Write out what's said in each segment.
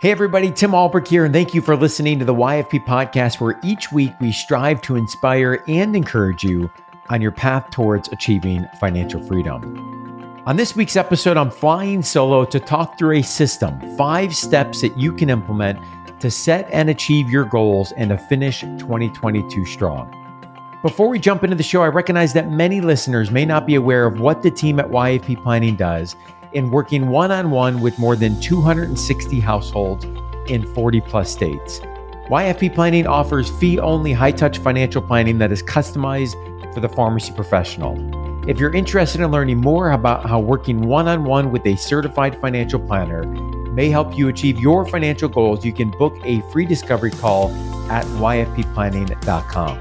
Hey everybody, Tim Ulbrich here, and thank you for listening to the YFP podcast, where each week we strive to inspire and encourage you on your path towards achieving financial freedom. On this week's episode, I'm flying solo to talk through a system, 5 steps that you can implement to set and achieve your goals and to finish 2022 strong. Before we jump into the show, I recognize that many listeners may not be aware of what the team at YFP Planning does in working one-on-one with more than 260 households in 40 plus states. YFP Planning offers fee-only high-touch financial planning that is customized for the pharmacy professional. If you're interested in learning more about how working one-on-one with a certified financial planner may help you achieve your financial goals, you can book a free discovery call at yfpplanning.com.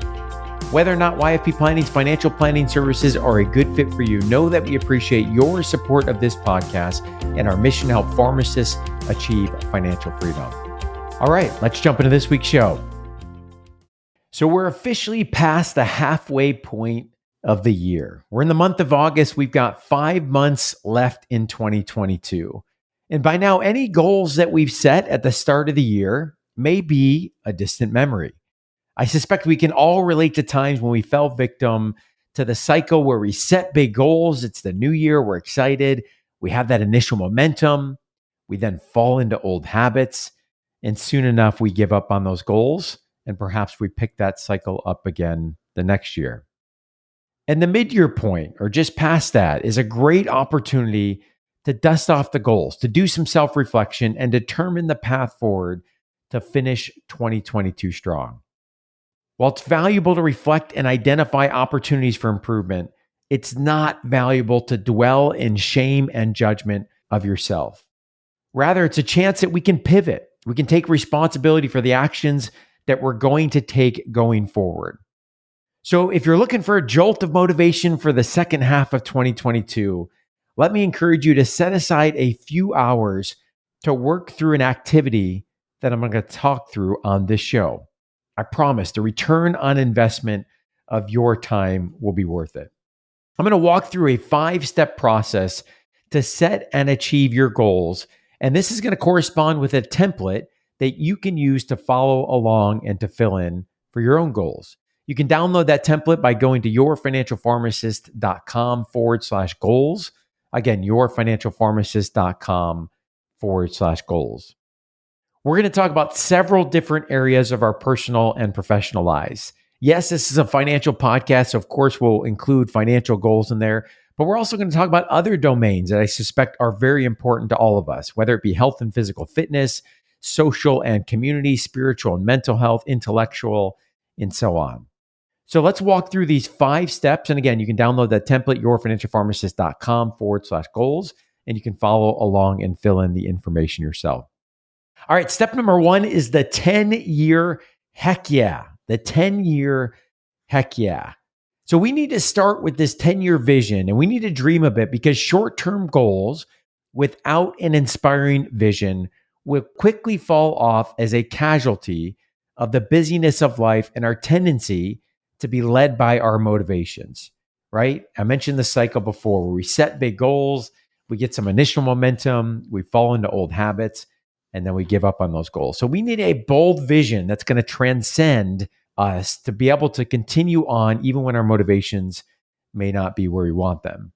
Whether or not YFP Planning's financial planning services are a good fit for you, know that we appreciate your support of this podcast and our mission to help pharmacists achieve financial freedom. All right, let's jump into this week's show. So we're officially past the halfway point of the year. We're in the month of August. We've got 5 months left in 2022. And by now, any goals that we've set at the start of the year may be a distant memory. I suspect we can all relate to times when we fell victim to the cycle where we set big goals. It's the new year. We're excited. We have that initial momentum. We then fall into old habits. And soon enough, we give up on those goals. And perhaps we pick that cycle up again the next year. And the mid-year point, or just past that, is a great opportunity to dust off the goals, to do some self-reflection and determine the path forward to finish 2022 strong. While it's valuable to reflect and identify opportunities for improvement, it's not valuable to dwell in shame and judgment of yourself. Rather, it's a chance that we can pivot. We can take responsibility for the actions that we're going to take going forward. So if you're looking for a jolt of motivation for the second half of 2022, let me encourage you to set aside a few hours to work through an activity that I'm going to talk through on this show. I promise the return on investment of your time will be worth it. I'm going to walk through a 5-step process to set and achieve your goals. And this is going to correspond with a template that you can use to follow along and to fill in for your own goals. You can download that template by going to yourfinancialpharmacist.com/goals. Again, yourfinancialpharmacist.com/goals. We're going to talk about several different areas of our personal and professional lives. Yes, this is a financial podcast, so of course we'll include financial goals in there, but we're also going to talk about other domains that I suspect are very important to all of us, whether it be health and physical fitness, social and community, spiritual and mental health, intellectual, and so on. So let's walk through these 5 steps. And again, you can download that template, yourfinancialpharmacist.com/goals, and you can follow along and fill in the information yourself. All right, step number 1 is the 10-year heck yeah. The 10-year heck yeah. So we need to start with this 10-year vision, and we need to dream a bit, because short-term goals without an inspiring vision will quickly fall off as a casualty of the busyness of life and our tendency to be led by our motivations, right? I mentioned the cycle before, where we set big goals, we get some initial momentum, we fall into old habits, and then we give up on those goals. So we need a bold vision that's going to transcend us to be able to continue on even when our motivations may not be where we want them.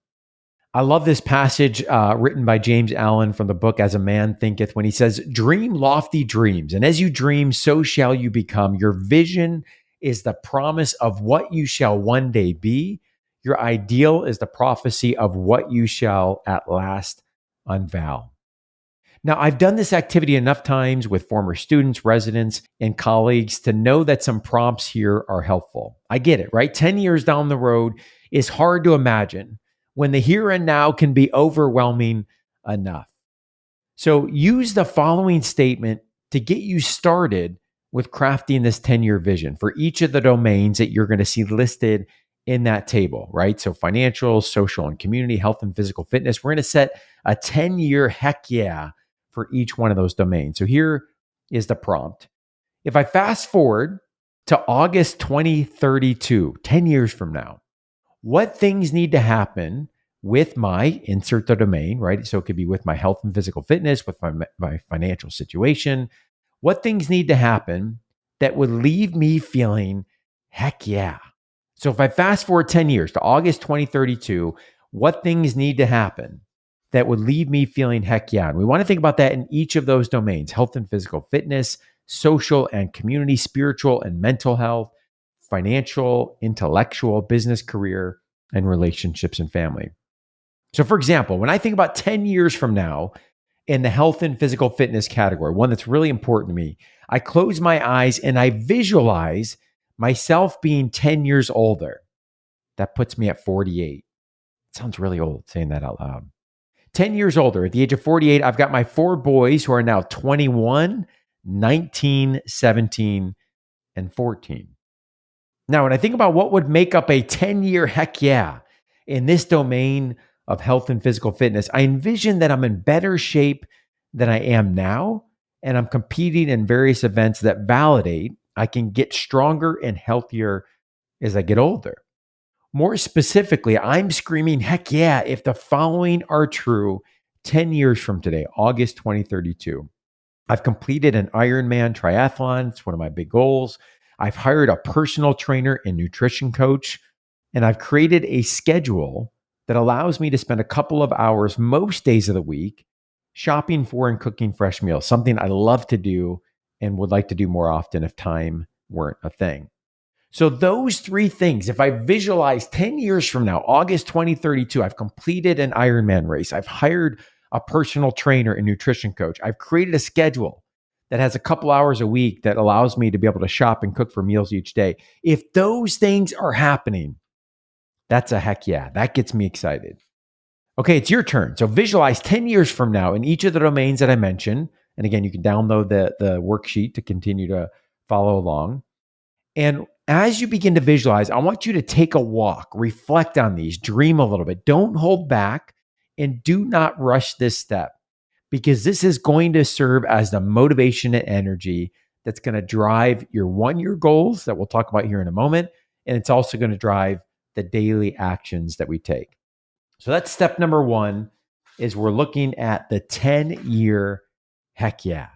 I love this passage written by James Allen from the book As a Man Thinketh, when he says, "Dream lofty dreams, and as you dream, so shall you become. Your vision is the promise of what you shall one day be. Your ideal is the prophecy of what you shall at last unveil." Now, I've done this activity enough times with former students, residents, and colleagues to know that some prompts here are helpful. I get it, right? 10 years down the road is hard to imagine when the here and now can be overwhelming enough. So use the following statement to get you started with crafting this 10-year vision for each of the domains that you're going to see listed in that table, right? So financial, social and community, health and physical fitness. We're going to set a 10-year heck yeah for each one of those domains. So here is the prompt. If I fast forward to August 2032, 10 years from now, what things need to happen with my insert the domain, right? So it could be with my health and physical fitness, with my financial situation. What things need to happen that would leave me feeling, heck yeah. So if I fast forward 10 years to August 2032, what things need to happen that would leave me feeling, heck yeah? And we want to think about that in each of those domains: health and physical fitness, social and community, spiritual and mental health, financial, intellectual, business, career, and relationships and family. So, for example, when I think about 10 years from now in the health and physical fitness category, one that's really important to me, I close my eyes and I visualize myself being 10 years older. That puts me at 48. It sounds really old saying that out loud. 10 years older, at the age of 48, I've got my 4 boys who are now 21, 19, 17, and 14. Now, when I think about what would make up a 10-year heck yeah in this domain of health and physical fitness, I envision that I'm in better shape than I am now, and I'm competing in various events that validate I can get stronger and healthier as I get older. More specifically, I'm screaming, heck yeah, if the following are true 10 years from today, August 2032. I've completed an Ironman triathlon. It's one of my big goals. I've hired a personal trainer and nutrition coach, and I've created a schedule that allows me to spend a couple of hours most days of the week shopping for and cooking fresh meals, something I love to do and would like to do more often if time weren't a thing. So those 3 things, if I visualize 10 years from now, August 2032, I've completed an Ironman race. I've hired a personal trainer and nutrition coach. I've created a schedule that has a couple hours a week that allows me to be able to shop and cook for meals each day. If those things are happening, that's a heck yeah. That gets me excited. Okay, it's your turn. So visualize 10 years from now in each of the domains that I mentioned. And again, you can download the worksheet to continue to follow along. And as you begin to visualize, I want you to take a walk, reflect on these, dream a little bit. Don't hold back and do not rush this step, because this is going to serve as the motivation and energy that's going to drive your 1-year goals that we'll talk about here in a moment. And it's also going to drive the daily actions that we take. So that's step number 1, is we're looking at the 10-year heck yeah.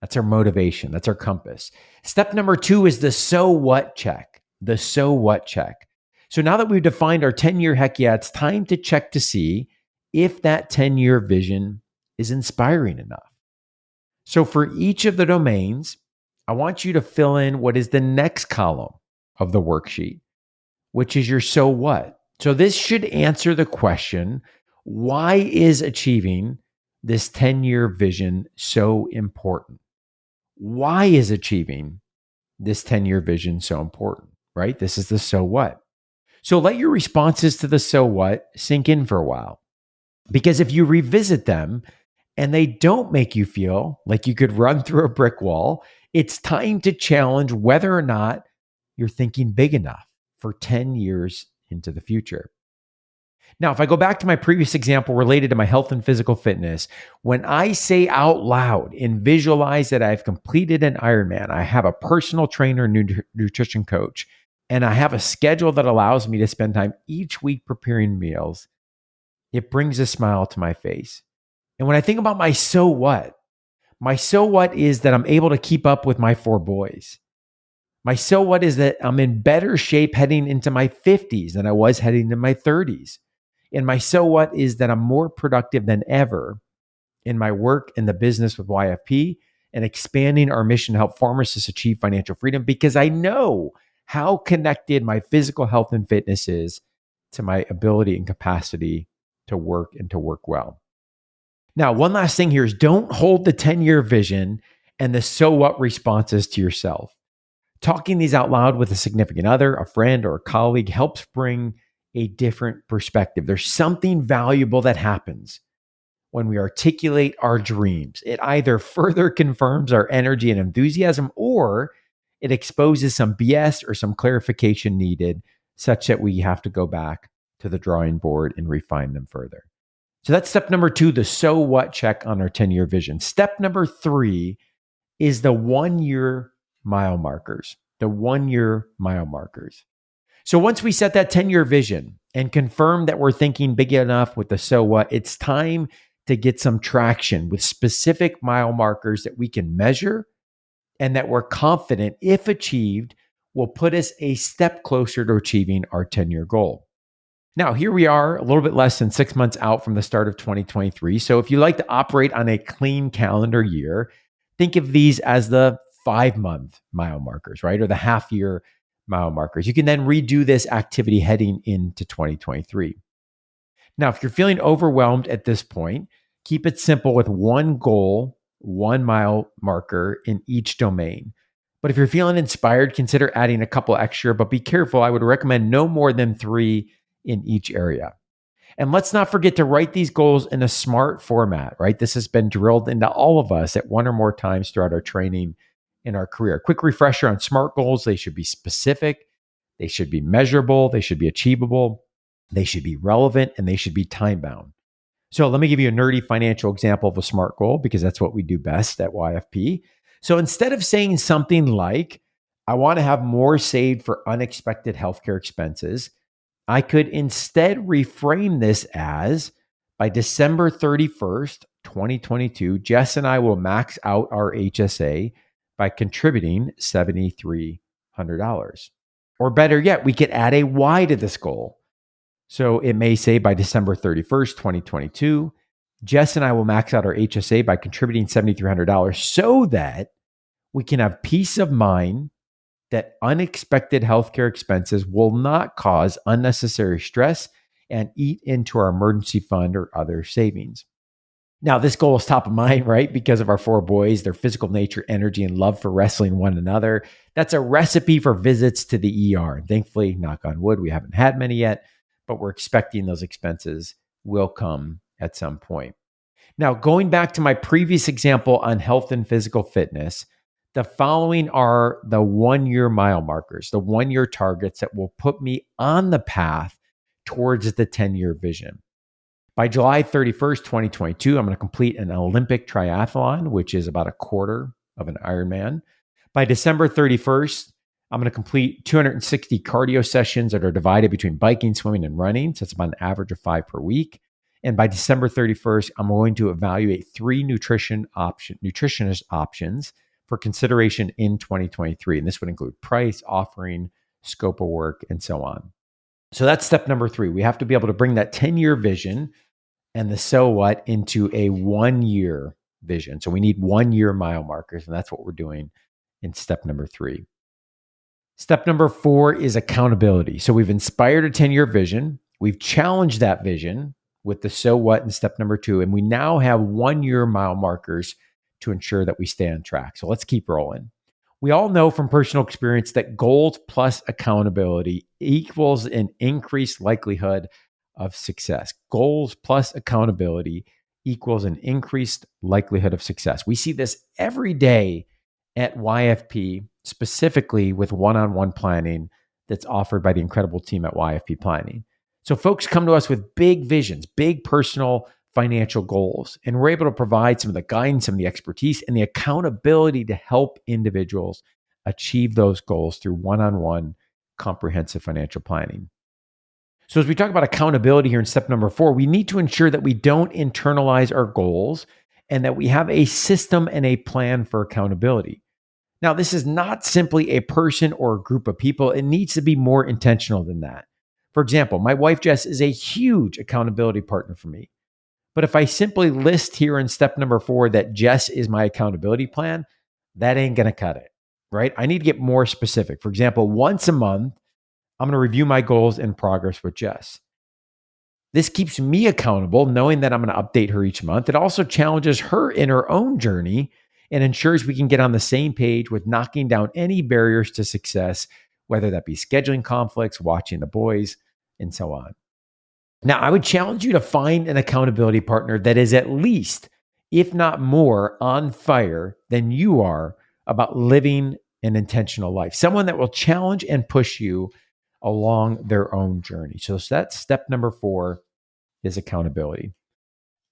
That's our motivation. That's our compass. Step number 2 is the so what check. The so what check. So now that we've defined our 10-year heck yeah, it's time to check to see if that 10-year vision is inspiring enough. So for each of the domains, I want you to fill in what is the next column of the worksheet, which is your so what. So this should answer the question, why is achieving this 10-year vision so important? Why is achieving this 10-year vision so important, right? This is the so what. So let your responses to the so what sink in for a while. Because if you revisit them and they don't make you feel like you could run through a brick wall, it's time to challenge whether or not you're thinking big enough for 10 years into the future. Now, if I go back to my previous example related to my health and physical fitness, when I say out loud and visualize that I've completed an Ironman, I have a personal trainer, nutrition coach, and I have a schedule that allows me to spend time each week preparing meals, it brings a smile to my face. And when I think about my so what is that I'm able to keep up with my 4 boys. My so what is that I'm in better shape heading into my 50s than I was heading into my 30s. And my so what is that I'm more productive than ever in my work in the business with YFP and expanding our mission to help pharmacists achieve financial freedom, because I know how connected my physical health and fitness is to my ability and capacity to work and to work well. Now, one last thing here is don't hold the 10-year vision and the so what responses to yourself. Talking these out loud with a significant other, a friend, or a colleague helps bring a different perspective. There's something valuable that happens when we articulate our dreams. It either further confirms our energy and enthusiasm, or it exposes some BS or some clarification needed, such that we have to go back to the drawing board and refine them further. So that's step number 2, the so what check on our 10-year vision. Step number 3 is the 1-year mile markers. The 1-year mile markers. So once we set that 10-year vision and confirm that we're thinking big enough with the so what, it's time to get some traction with specific mile markers that we can measure and that we're confident, if achieved, will put us a step closer to achieving our 10-year goal. Now, here we are, a little bit less than 6 months out from the start of 2023. So if you like to operate on a clean calendar year, think of these as the 5-month mile markers, right? Or the half year mile markers. You can then redo this activity heading into 2023. Now, if you're feeling overwhelmed at this point, keep it simple with one goal, 1 mile marker in each domain. But if you're feeling inspired, consider adding a couple extra, but be careful. I would recommend no more than 3 in each area. And let's not forget to write these goals in a SMART format, right? This has been drilled into all of us at one or more times throughout our training in our career. Quick refresher on SMART goals. They should be specific, they should be measurable, they should be achievable, they should be relevant, and they should be time bound. So let me give you a nerdy financial example of a SMART goal because that's what we do best at YFP. So instead of saying something like, I want to have more saved for unexpected healthcare expenses, I could instead reframe this as, by December 31st, 2022, Jess and I will max out our HSA by contributing $7,300. Or better yet, we could add a Y to this goal. So it may say by December 31st, 2022, Jess and I will max out our HSA by contributing $7,300 so that we can have peace of mind that unexpected healthcare expenses will not cause unnecessary stress and eat into our emergency fund or other savings. Now, this goal is top of mind, right? Because of our 4 boys, their physical nature, energy, and love for wrestling one another. That's a recipe for visits to the ER. And thankfully, knock on wood, we haven't had many yet, but we're expecting those expenses will come at some point. Now, going back to my previous example on health and physical fitness, the following are the 1-year mile markers, the 1-year targets that will put me on the path towards the 10-year vision. By July 31st, 2022, I'm going to complete an Olympic triathlon, which is about a quarter of an Ironman. By December 31st, I'm going to complete 260 cardio sessions that are divided between biking, swimming, and running. So it's about an average of 5 per week. And by December 31st, I'm going to evaluate 3 nutritionist options for consideration in 2023. And this would include price, offering, scope of work, and so on. So that's step number 3. We have to be able to bring that 10-year vision and the so what into a 1-year vision. So we need 1-year mile markers, and that's what we're doing in step number 3. Step number 4 is accountability. So we've inspired a 10-year vision. We've challenged that vision with the so what in step number 2, and we now have 1-year mile markers to ensure that we stay on track. So let's keep rolling. We all know from personal experience that goals plus accountability equals an increased likelihood of success. Goals plus accountability equals an increased likelihood of success. We see this every day at YFP, specifically with one-on-one planning that's offered by the incredible team at YFP Planning. So folks come to us with big visions, big personal financial goals, and we're able to provide some of the guidance, some of the expertise, and the accountability to help individuals achieve those goals through one-on-one comprehensive financial planning. So as we talk about accountability here in step number 4, we need to ensure that we don't internalize our goals and that we have a system and a plan for accountability. Now, this is not simply a person or a group of people. It needs to be more intentional than that. For example, my wife, Jess, is a huge accountability partner for me. But if I simply list here in step number 4 that Jess is my accountability plan, that ain't going to cut it, right? I need to get more specific. For example, once a month, I'm going to review my goals and progress with Jess. This keeps me accountable, knowing that I'm going to update her each month. It also challenges her in her own journey and ensures we can get on the same page with knocking down any barriers to success, whether that be scheduling conflicts, watching the boys, and so on. Now, I would challenge you to find an accountability partner that is at least, if not more, on fire than you are about living an intentional life. Someone that will challenge and push you along their own journey. So that's step number 4 is accountability.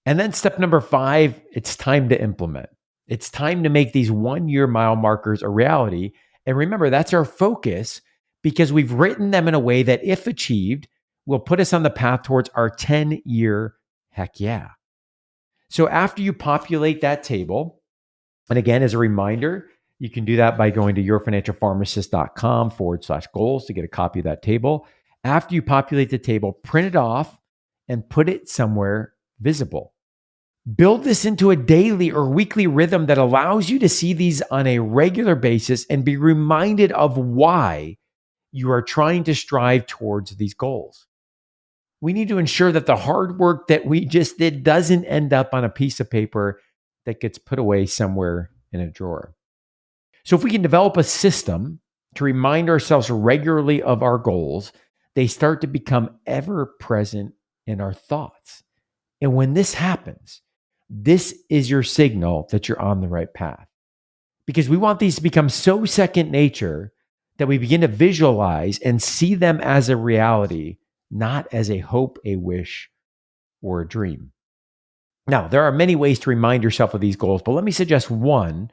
And then step number 5, it's time to implement. It's time to make these 1-year mile markers a reality. And remember, that's our focus, because we've written them in a way that, if achieved, will put us on the path towards our 10-year heck yeah. So after you populate that table, and again, as a reminder, you can do that by going to yourfinancialpharmacist.com/goals to get a copy of that table. After you populate the table, print it off and put it somewhere visible. Build this into a daily or weekly rhythm that allows you to see these on a regular basis and be reminded of why you are trying to strive towards these goals. We need to ensure that the hard work that we just did doesn't end up on a piece of paper that gets put away somewhere in a drawer. So if we can develop a system to remind ourselves regularly of our goals, they start to become ever present in our thoughts. And when this happens, this is your signal that you're on the right path. Because we want these to become so second nature that we begin to visualize and see them as a reality, not as a hope, a wish, or a dream. Now, there are many ways to remind yourself of these goals, but let me suggest one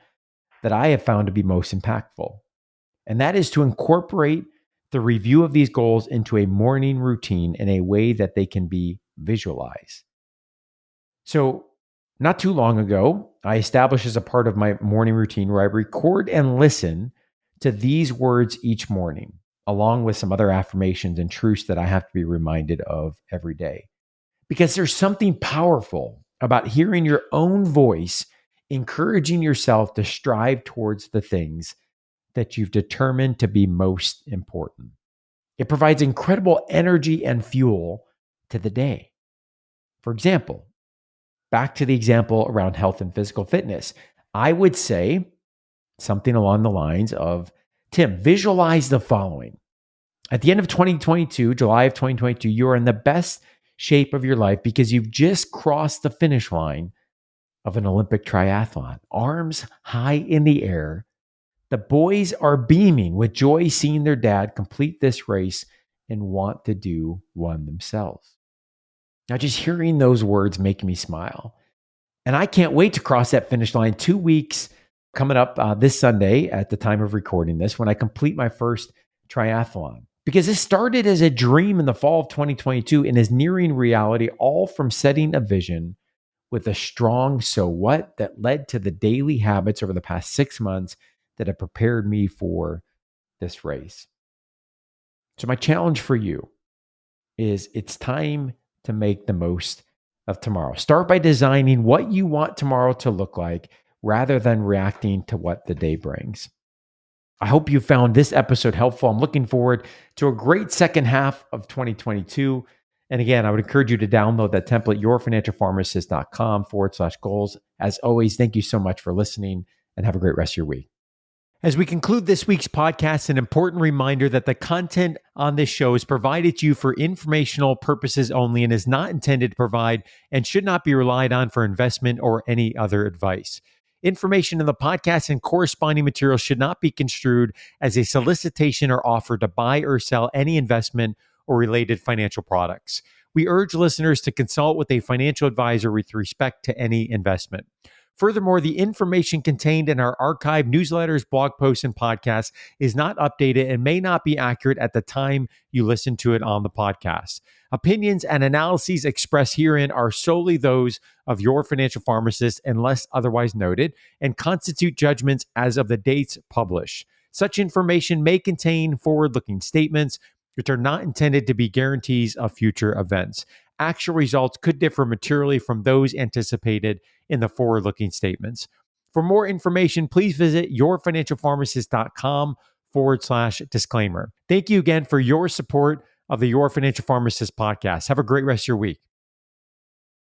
that I have found to be most impactful. And that is to incorporate the review of these goals into a morning routine in a way that they can be visualized. So, not too long ago, I established as a part of my morning routine where I record and listen to these words each morning, along with some other affirmations and truths that I have to be reminded of every day. Because there's something powerful about hearing your own voice, encouraging yourself to strive towards the things that you've determined to be most important. It provides incredible energy and fuel to the day. For example, back to the example around health and physical fitness, I would say something along the lines of, Tim, visualize the following. At the end of 2022, July of 2022, you are in the best shape of your life because you've just crossed the finish line of an Olympic triathlon, arms high in the air. The boys are beaming with joy seeing their dad complete this race and want to do one themselves. Now, just hearing those words make me smile. And I can't wait to cross that finish line 2 weeks coming up this Sunday at the time of recording this when I complete my first triathlon. Because this started as a dream in the fall of 2022 and is nearing reality, all from setting a vision with a strong so what that led to the daily habits over the past 6 months that have prepared me for this race. So my challenge for you is it's time to make the most of tomorrow. Start by designing what you want tomorrow to look like rather than reacting to what the day brings. I hope you found this episode helpful. I'm looking forward to a great second half of 2022. And again, I would encourage you to download that template, yourfinancialpharmacist.com/goals. As always, thank you so much for listening and have a great rest of your week. As we conclude this week's podcast, an important reminder that the content on this show is provided to you for informational purposes only and is not intended to provide and should not be relied on for investment or any other advice. Information in the podcast and corresponding materials should not be construed as a solicitation or offer to buy or sell any investment or related financial products. We urge listeners to consult with a financial advisor with respect to any investment. Furthermore, the information contained in our archived newsletters, blog posts, and podcasts is not updated and may not be accurate at the time you listen to it on the podcast. Opinions and analyses expressed herein are solely those of your financial pharmacist unless otherwise noted and constitute judgments as of the dates published. Such information may contain forward-looking statements which are not intended to be guarantees of future events. Actual results could differ materially from those anticipated in the forward-looking statements. For more information, please visit yourfinancialpharmacist.com/disclaimer. Thank you again for your support of the Your Financial Pharmacist podcast. Have a great rest of your week.